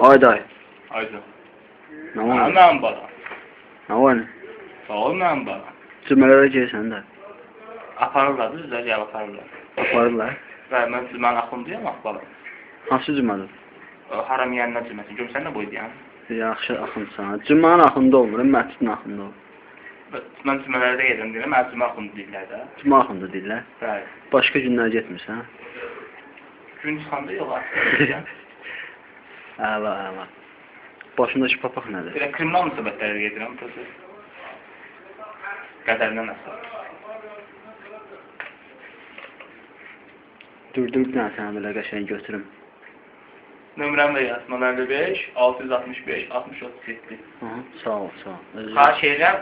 Ayday. Ayda. Nə var? Mənim bala. Nə var? Sağ ol mənim bala. Cümələrə gəlsən də. Aparırlar, düzdür, gəl aparırlar. Aparırlar. Və mən cüməni axındıyam, bala. Hansı cümədir? Haram yiyənlər cüməsi. Görsən nə boydu yəni? Yaxşı axındsan. Cümənin axında olmur, məscidin axında olur. Mən cümələrdə gedirəm deyirəm, mən cümə axındı deyirlər də. Cümə axında deyirlər. Bəli. Başqa günlər getmirsən? Gün çıxanda yox artıq. Əla, əla. Başındakı papaq nədir? Belə kriminal müsabətlərə gedirəm, prosesor. Qədərindən əsas. Dur, bir dənə sənə belə qəşəng götürüm. Nömrəm də yaz, 55 665 6037. Sağ ol, sağ ol. Xahiş edirəm,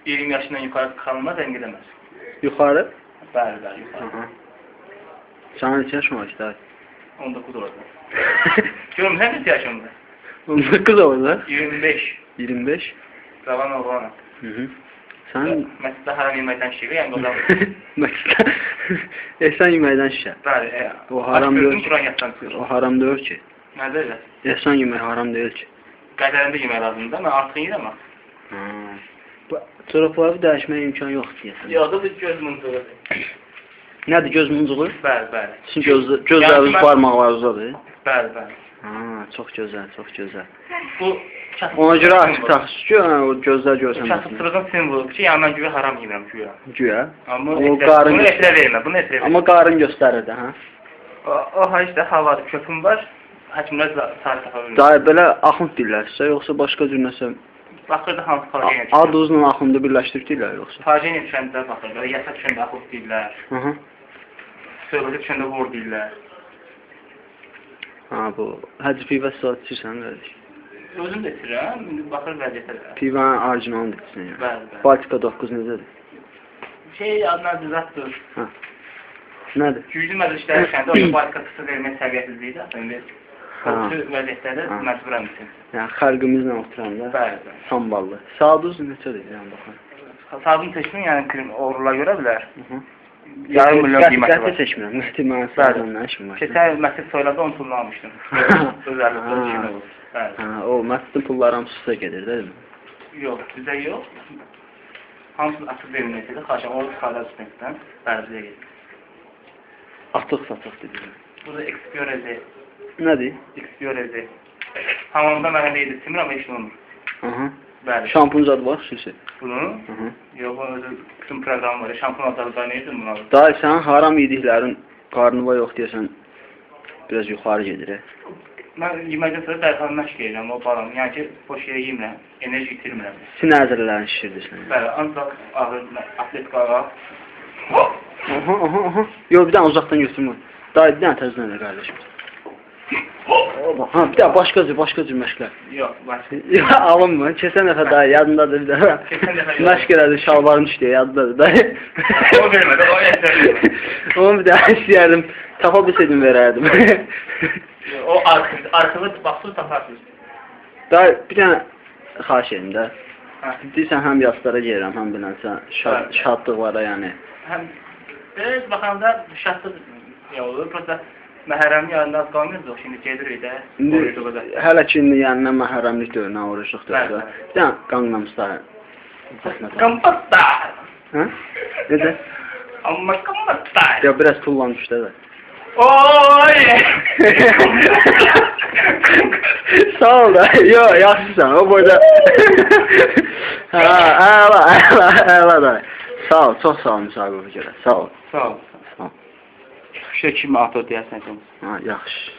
20 yaşından yuxarı çıxanına zəng edəməz. Yuxarı? Bəli, yuxarı. Sənin neçə yaşın var işte? 19 orada. Görmüsən neçə yaşımda? 19 orada? 25. 25? Qavan oğlana. Sən... Məsciddə haram yeməkdən şişir, yəni qozam. Məsciddə... Ehsan yeməkdən şişir. Bəli, o haram deyil ki. O haram deyil ki. Nədir elə? Ehsan yemək haram deyil ki. Qədərində yemək lazımdır, mən artıq yiyirəm ha. Çorapları dəyişməyə imkan yoxdur deyəsən. Yox, da göz muncuğudur. Nədir göz muncuğu? Bəli, bəli. Sizin gözləriniz barmaqlarınızdadır? Bəli, bəli. Çox gözəl, çox gözəl. Bu ona görə artıq taxsız ki, o gözlər görsənməsin. Kasıbçılığın simvoludur ki, yəni mən güya haram yiyirəm güya. Güya? Bunu etirə vermə, bunu etirə vermə. Amma qarın göstərir də, hə? O işte havadır, köpüm var, həkimlər sarı taxa bilmir. Daha belə axund deyirlərsə, yoxsa başqa cür nəsə... Baxırdı hansı faciə yetişən. Aduzla axundu birləşdirib deyirlər yoxsa? Faciə yetişəndə baxırdı, yasa düşəndə axund deyirlər. Söhbətə düşəndə vur deyirlər. Bu, həcc pivə saat içirsən, qardaş? Özüm də içirəm, indi baxır vəziyyətə də. Pivənin orijinalını da içirsən, yəni? Bəli, bəli. Baltika 9 necədir? Adına düzətdir. Nədir? Güclü məclislər düşəndə, o Baltika qısa vermək səviyyəsizliyidir, indi o vəziyyətlərdə məcburəm üçün. Yəni, xərqimizlə oturanda? Bəli, bəli. Samballı. Saaduz neçədir, yəni baxın? Saadın seçimi, yəni oğurlar görə bilər. Yarım milyon qiyməti var. Qəti seçmirəm, Məhdi mənə sağdan nə işim var? Keçən Məscid soyladı, onun pulunu almışdım. Özəlliklə işim olur. O, Məscidin pulları hamısı sizə gedir, değil mi? Yox, bizə yox. Hamısını açıq verilməsidir, xaşam, o istifadə etməkdən bərzəyə gedir. Atıq satıq dedim. Bu da Expiorezi. Nədir? Expiorezi. Hamamda mənə deyildi, simir ama işin olmur. Bəli. Şampun zadı var, xüsusi. Bunu? Yox, bunun özü bütün proqram var. Şampun adı da neydi bunu alır? Daha sən haram yediklərin qarnıva yox deyəsən, biraz yuxarı gedir. Mən yeməkdən sonra dərhal məşq edirəm o balam. Yəni ki, boş yerə yemirəm, enerji itirmirəm. Sinəzirlərin şişirdirsən. Bəli, ancaq ağır atletik ağır. Yox, bir dənə uzaqdan götürmür. Daha bir dənə təzdən elə qardaşım. Bir də başqa cür məşqlər. Yox, başqa. Alınmı? Keçən dəfə daha yadındadır bir dəfə. Məşq elədi, şalvarın işləyə yadındadır da. O vermədi, o yetərli. Onu bir daha istəyərdim, tapa bilsəydim verərdim. O arxılı baxsız taparsınız. Daha bir dənə xahiş edim də. Deyirsən, həm yaşlara gəlirəm, həm bilənsə şadlıqlara yəni. Həm biraz baxanda şadlıq olur, prosta məhərrəmli yarında az qalmıyoruz, şimdi gedirik də. Hələ ki, indi yəni nə məhərrəmlik deyil, nə oruçluq deyil. Bir dənə Gangnam Style. Gangnam Style! Necə? Amma Gangnam Style! Ya, biraz pullanmışdı da. Oy! Sağ ol da, yox, yaxşısan, o boyda. Əla da. Sağ ol, çox sağ ol müsahibəyə görə, sağ ol. Sağ ol. Şey kimi atır deyəsən. Yaxşı.